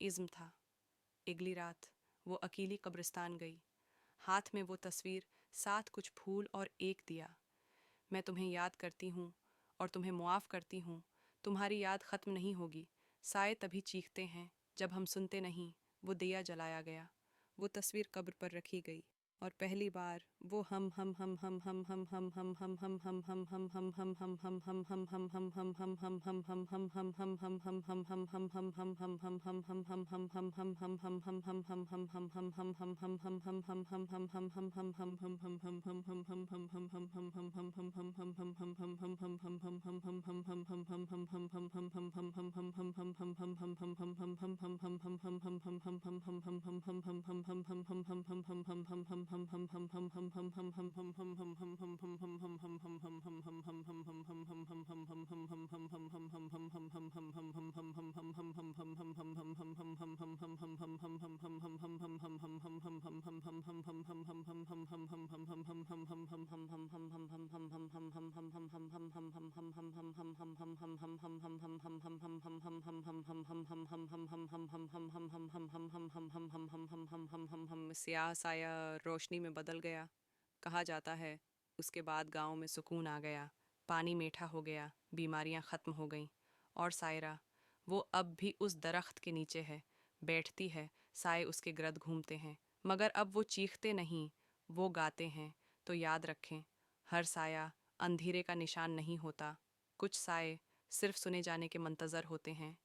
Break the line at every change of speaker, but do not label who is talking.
Ism था। अगली रात वो अकेली कब्रिस्तान गई, हाथ में वो तस्वीर, साथ कुछ फूल और एक दिया। मैं तुम्हें याद करती हूँ और तुम्हें मुआफ़ करती हूँ, तुम्हारी याद ख़त्म नहीं होगी। साए तभी चीखते हैं जब हम सुनते नहीं। वो दिया जलाया गया, वो तस्वीर कब्र पर रखी गई और पहली बार वो हम स्याह साया रोशनी में बदल गया। कहा जाता है उसके बाद गांव में सुकून आ गया, पानी मीठा हो गया, बीमारियां ख़त्म हो गईं। और सायरा, वो अब भी उस दरख्त के नीचे है, बैठती है, साए उसके गिरद घूमते हैं, मगर अब वो चीखते नहीं, वो गाते हैं। तो याद रखें, हर साया अंधेरे का निशान नहीं होता। कुछ साए सिर्फ सुने जाने के मंतज़र होते हैं।